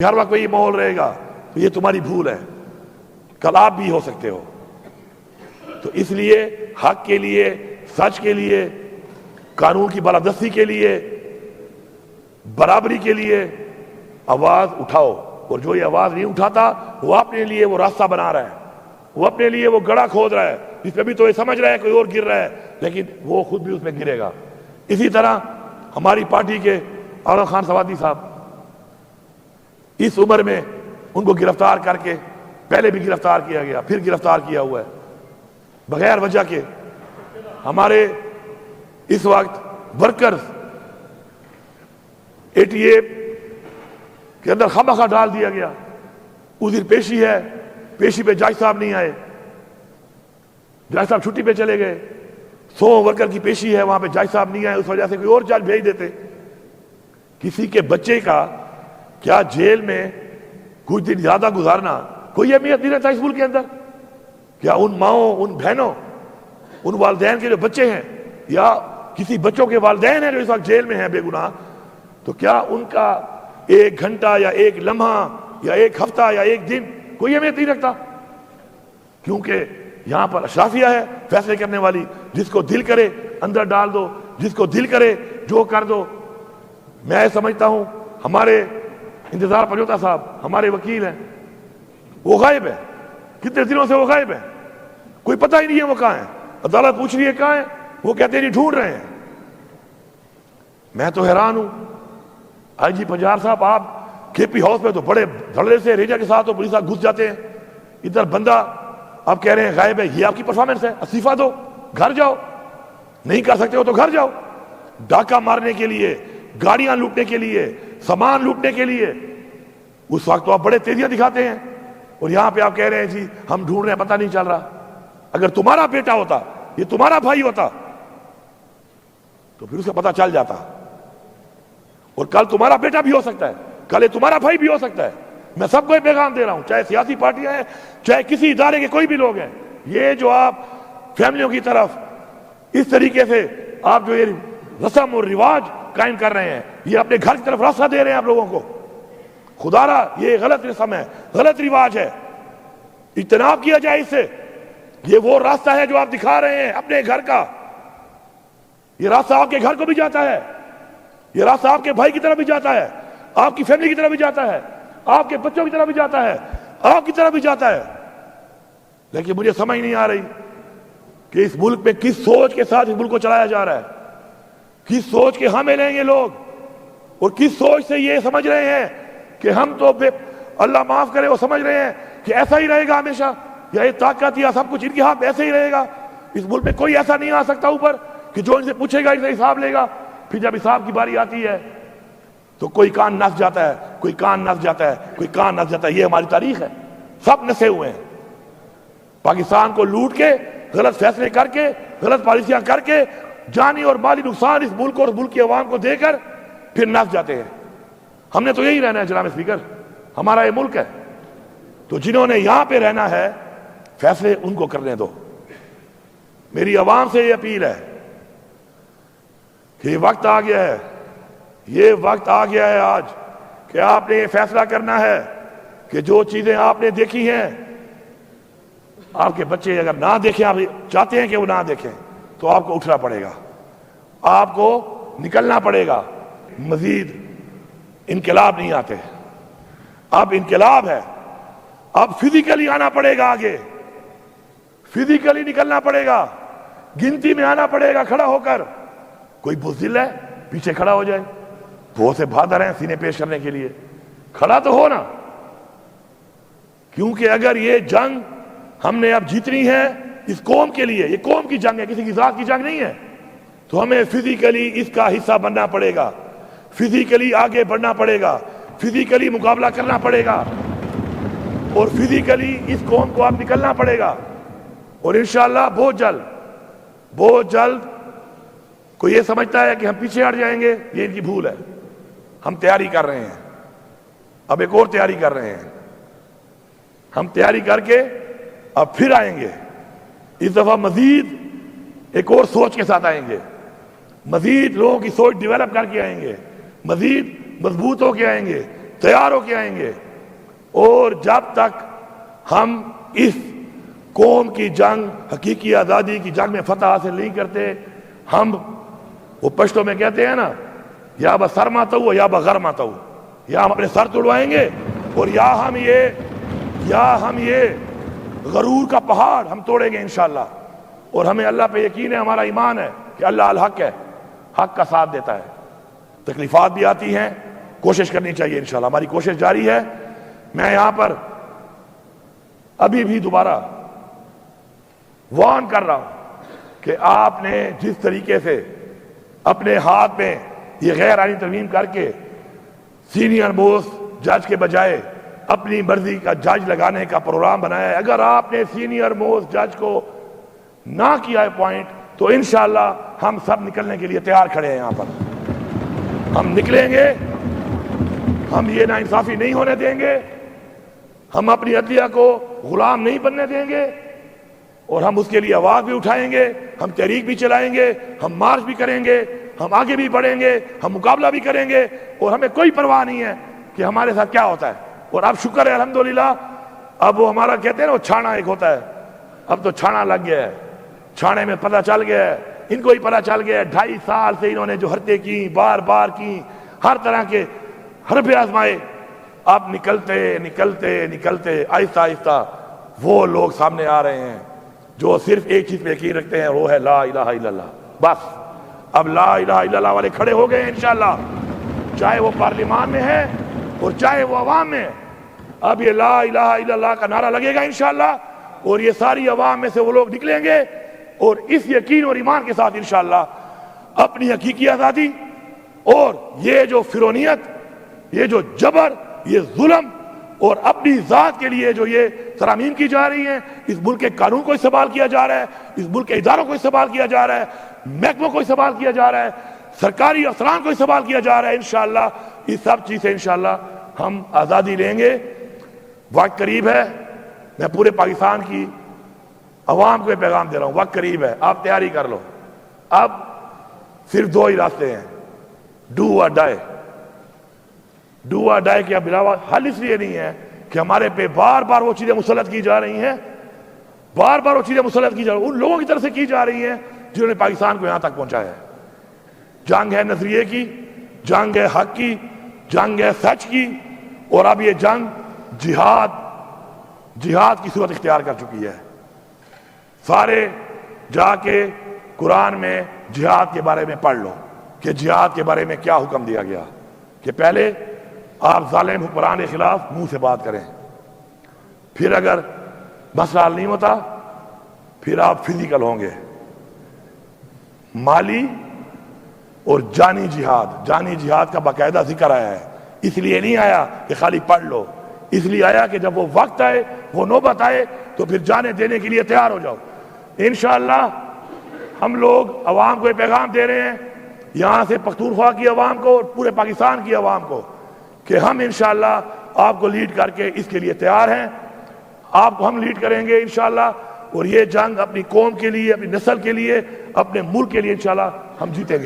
ہر وقت یہ ماحول رہے گا تو یہ تمہاری بھول ہے، کل آپ بھی ہو سکتے ہو۔ تو اس لیے حق کے لیے، سچ کے لیے، قانون کی بالادستی کے لیے، برابری کے لیے آواز اٹھاؤ، اور جو یہ آواز نہیں اٹھاتا وہ اپنے لیے وہ راستہ بنا رہا ہے، وہ اپنے لیے وہ گڑھا کھود رہا ہے، جس پہ بھی تو یہ سمجھ رہا ہے کوئی اور گر رہا ہے، لیکن وہ خود بھی اس میں گرے گا۔ اسی طرح ہماری پارٹی کے عامر خان سوادی صاحب، اس عمر میں ان کو گرفتار کر کے، پہلے بھی گرفتار کیا گیا، پھر گرفتار کیا ہوا ہے بغیر وجہ کے۔ ہمارے اس وقت ورکرز 88 کے اندر خامخواہ ڈال دیا گیا۔ اس دن پیشی ہے، پیشی پہ جج صاحب نہیں آئے، جج صاحب چھٹی پہ چلے گئے۔ 100 ورکر کی پیشی ہے، وہاں پہ جج صاحب نہیں آئے، اس وجہ سے کوئی اور جج بھیج دیتے۔ کسی کے بچے کا کیا جیل میں کچھ دن زیادہ گزارنا کوئی اہمیت نہیں رہتا اس ملک کے اندر؟ کیا ان ماؤں، ان بہنوں، ان والدین کے جو بچے ہیں، یا کسی بچوں کے والدین ہیں جو اس وقت جیل میں ہیں بے گناہ، تو کیا ان کا 1 گھنٹہ یا 1 لمحہ یا 1 ہفتہ یا 1 دن کوئی اہمیت نہیں رکھتا؟ کیونکہ یہاں پر اشرافیہ ہے فیصلے کرنے والی، جس کو دل کرے اندر ڈال دو، جس کو دل کرے جو کر دو۔ میں سمجھتا ہوں ہمارے انتظار پنجوتا صاحب ہمارے وکیل ہیں، وہ غائب ہے، کتنے دنوں سے وہ غائب ہے، کوئی پتہ ہی نہیں ہے وہ کہاں ہیں۔ عدالت پوچھ رہی ہے کہاں ہیں، وہ کہتے ہیں نہیں ڈھونڈ رہے ہیں۔ میں تو حیران ہوں، آئی جی پنجاب صاحب آپ کے پی ہاؤس میں تو بڑے دھڑے سے ریجا کے ساتھ تو پولیس گھس جاتے ہیں، ادھر بندہ آپ کہہ رہے ہیں غائب ہے، یہ آپ کی پرفارمنس ہے؟ استعفیٰ دو، گھر جاؤ، نہیں کر سکتے ہو تو گھر جاؤ۔ ڈاکہ مارنے کے لیے، گاڑیاں لوٹنے کے لیے، سامان لوٹنے کے لیے اس وقت تو آپ بڑے تیزیاں دکھاتے ہیں، اور یہاں پہ آپ کہہ رہے ہیں جی ہم ڈھونڈ رہے ہیں، پتہ نہیں چل رہا۔ اگر تمہارا بیٹا ہوتا، یہ تمہارا بھائی ہوتا، تو پھر اسے پتہ چل جاتا، اور کل تمہارا بیٹا بھی ہو سکتا ہے، کل یہ تمہارا بھائی بھی ہو سکتا ہے۔ میں سب کو یہ پیغام دے رہا ہوں، چاہے سیاسی پارٹیاں ہیں، چاہے کسی ادارے کے کوئی بھی لوگ ہیں، یہ جو آپ فیملیوں کی طرف اس طریقے سے آپ جو یہ رسم اور رواج قائم کر رہے ہیں، یہ اپنے گھر کی طرف راستہ دے رہے ہیں آپ لوگوں کو۔ خدا را یہ غلط رسم ہے، غلط رواج ہے، اجتناب کیا جائے اس سے۔ یہ وہ راستہ ہے جو آپ دکھا رہے ہیں اپنے گھر کا، یہ راستہ آپ کے گھر کو بھی جاتا ہے، یہ راستہ آپ کے بھائی کی طرف بھی جاتا ہے، آپ کی فیملی کی طرف بھی جاتا ہے، آپ کے بچوں کی طرف بھی جاتا ہے، آپ کی طرف بھی جاتا ہے۔ لیکن مجھے سمجھ نہیں آ رہی کہ اس ملک میں کس سوچ کے ساتھ اس ملک کو چلایا جا رہا ہے، کس سوچ کے ہم لیں گے لوگ، اور کس سوچ سے یہ سمجھ رہے ہیں کہ ہم تو اللہ معاف کرے وہ سمجھ رہے ہیں کہ ایسا ہی رہے گا ہمیشہ، یا یہ طاقت یا سب کچھ ان کے ہاتھ ایسے ہی رہے گا۔ اس ملک میں کوئی ایسا نہیں آ سکتا اوپر کہ جو ان سے پوچھے گا ان سے حساب لے گا، پھر جب حساب کی باری آتی ہے تو کوئی کان نس جاتا ہے، کوئی کان نس جاتا ہے، کوئی کان نس جاتا ہے۔ یہ ہماری تاریخ ہے، سب نسے ہوئے ہیں، پاکستان کو لوٹ کے، غلط فیصلے کر کے، غلط پالیسیاں کر کے، جانی اور مالی نقصان اس ملک اور ملک کی عوام کو دے کر پھر نس جاتے ہیں۔ ہم نے تو یہی رہنا ہے جناب اسپیکر، ہمارا یہ ملک ہے، تو جنہوں نے یہاں پہ رہنا ہے فیصلے ان کو کرنے دو۔ میری عوام سے یہ اپیل ہے کہ یہ وقت آ گیا ہے، یہ وقت آ گیا ہے آج کہ آپ نے یہ فیصلہ کرنا ہے کہ جو چیزیں آپ نے دیکھی ہیں، آپ کے بچے اگر نہ دیکھیں، آپ چاہتے ہیں کہ وہ نہ دیکھیں، تو آپ کو اٹھنا پڑے گا، آپ کو نکلنا پڑے گا۔ مزید انقلاب نہیں آتے، اب انقلاب ہے، اب فزیکلی آنا پڑے گا، آگے فزیکلی نکلنا پڑے گا، گنتی میں آنا پڑے گا کھڑا ہو کر۔ کوئی بزدل ہے پیچھے کھڑا ہو جائے، وہ سے بہادر ہیں سینے پیش کرنے کے لیے، کھڑا تو ہو نا، کیونکہ اگر یہ جنگ ہم نے اب جیتنی ہے اس قوم کے لیے، یہ قوم کی جنگ ہے، کسی کی ذات کی جنگ نہیں ہے، تو ہمیں فزیکلی اس کا حصہ بننا پڑے گا، فزیکلی آگے بڑھنا پڑے گا، فزیکلی مقابلہ کرنا پڑے گا، اور فزیکلی اس قوم کو اب نکلنا پڑے گا۔ اور انشاءاللہ بہت جلد کوئی یہ سمجھتا ہے کہ ہم پیچھے ہٹ جائیں گے، یہ ان کی بھول ہے۔ ہم تیاری کر رہے ہیں، اب ایک اور تیاری کر رہے ہیں، ہم تیاری کر کے اب پھر آئیں گے، اس دفعہ مزید ایک اور سوچ کے ساتھ آئیں گے، مزید لوگوں کی سوچ ڈیولپ کر کے آئیں گے، مزید مضبوط ہو کے آئیں گے، تیار ہو کے آئیں گے، اور جب تک ہم اس قوم کی جنگ، حقیقی آزادی کی جنگ میں فتح حاصل نہیں کرتے، ہم وہ پشتوں میں کہتے ہیں نا، یا بسر ماتا ہوا یا بغیر ماتا ہوا، یا ہم اپنے سر توڑوائیں گے، اور یا ہم یہ غرور کا پہاڑ ہم توڑیں گے انشاءاللہ۔ اور ہمیں اللہ پہ یقین ہے، ہمارا ایمان ہے کہ اللہ الحق ہے، حق کا ساتھ دیتا ہے۔ تکلیفات بھی آتی ہیں، کوشش کرنی چاہیے انشاءاللہ، ہماری کوشش جاری ہے۔ میں یہاں پر ابھی بھی دوبارہ وارن کر رہا ہوں کہ آپ نے جس طریقے سے اپنے ہاتھ میں یہ غیر آئینی ترمیم کر کے سینئر موسٹ جج کے بجائے اپنی مرضی کا جج لگانے کا پروگرام بنایا ہے، اگر آپ نے سینئر موسٹ جج کو نہ کیا ہے پوائنٹ، تو انشاءاللہ ہم سب نکلنے کے لیے تیار کھڑے ہیں۔ یہاں پر ہم نکلیں گے، ہم یہ ناانصافی نہیں ہونے دیں گے، ہم اپنی عدلیہ کو غلام نہیں بننے دیں گے، اور ہم اس کے لیے آواز بھی اٹھائیں گے، ہم تحریک بھی چلائیں گے، ہم مارچ بھی کریں گے، ہم آگے بھی بڑھیں گے، ہم مقابلہ بھی کریں گے، اور ہمیں کوئی پرواہ نہیں ہے کہ ہمارے ساتھ کیا ہوتا ہے۔ اور اب شکر ہے الحمدللہ، اب وہ ہمارا کہتے ہیں نا وہ چھانا ایک ہوتا ہے، اب تو چھانا لگ گیا ہے، چھانے میں پتہ چل گیا ہے، ان کو ہی پتہ چل گیا ہے 2.5 سال سے انہوں نے جو حرکتیں کی، بار بار کی، ہر طرح کے حربے آزمائے، اب نکلتے آہستہ آہستہ وہ لوگ سامنے آ رہے ہیں جو صرف ایک چیز پہ یقین رکھتے ہیں، وہ ہے لا الہ الا اللہ۔ بس اب لا الہ الا اللہ والے کھڑے ہو گئے ہیں انشاءاللہ، چاہے وہ پارلیمان میں ہے اور چاہے وہ عوام میں ہے۔ اب یہ لا الہ الا اللہ کا نعرہ لگے گا انشاءاللہ، اور یہ ساری عوام میں سے وہ لوگ نکلیں گے، اور اس یقین اور ایمان کے ساتھ انشاءاللہ اپنی حقیقی آزادی اور یہ جو فرونیت، یہ جو جبر، یہ ظلم، اور اپنی ذات کے لیے جو یہ ترامیم کی جا رہی ہیں، اس ملک کے قانون کو استعمال کیا جا رہا ہے، اس ملک کے اداروں کو استعمال کیا جا رہا ہے، محکموں کو استعمال کیا جا رہا ہے، سرکاری افسران کو استعمال کیا جا رہا ہے، انشاءاللہ اس سب چیز سے انشاءاللہ ہم آزادی لیں گے۔ وقت قریب ہے، میں پورے پاکستان کی عوام کو یہ پیغام دے رہا ہوں، وقت قریب ہے، آپ تیاری کر لو۔ اب صرف 2 ہی راستے ہیں، ڈو اور ڈائی۔ ڈو اور ڈائی کے علاوہ حل اس لیے نہیں ہے کہ ہمارے پہ بار بار وہ چیزیں مسلط کی جا رہی ہیں، بار بار وہ چیزیں مسلط کی جا رہی ہیں، ان لوگوں کی طرف سے کی جا رہی ہیں جنہوں نے پاکستان کو یہاں تک پہنچایا ہے۔ جنگ ہے نظریے کی، جنگ ہے حق کی، جنگ ہے سچ کی، اور اب یہ جنگ جہاد کی صورت اختیار کر چکی ہے۔ سارے جا کے قرآن میں جہاد کے بارے میں پڑھ لو کہ جہاد کے بارے میں کیا حکم دیا گیا، کہ پہلے آپ ظالم حکمران کے خلاف منہ سے بات کریں، پھر اگر مسئلہ حل نہیں ہوتا پھر آپ فزیکل ہوں گے، مالی اور جانی جہاد کا باقاعدہ ذکر آیا ہے۔ اس لیے نہیں آیا کہ خالی پڑھ لو، اس لیے آیا کہ جب وہ وقت آئے، وہ نوبت آئے، تو پھر جانے دینے کے لیے تیار ہو جاؤ۔ انشاءاللہ ہم لوگ عوام کو یہ پیغام دے رہے ہیں، یہاں سے پختونخوا کی عوام کو اور پورے پاکستان کی عوام کو، کہ ہم انشاءاللہ آپ کو لیڈ کر کے اس کے لیے تیار ہیں، آپ کو ہم لیڈ کریں گے انشاءاللہ، اور یہ جنگ اپنی قوم کے لیے، اپنی نسل کے لیے، اپنے ملک کے لیے انشاءاللہ ہم جیتیں گے۔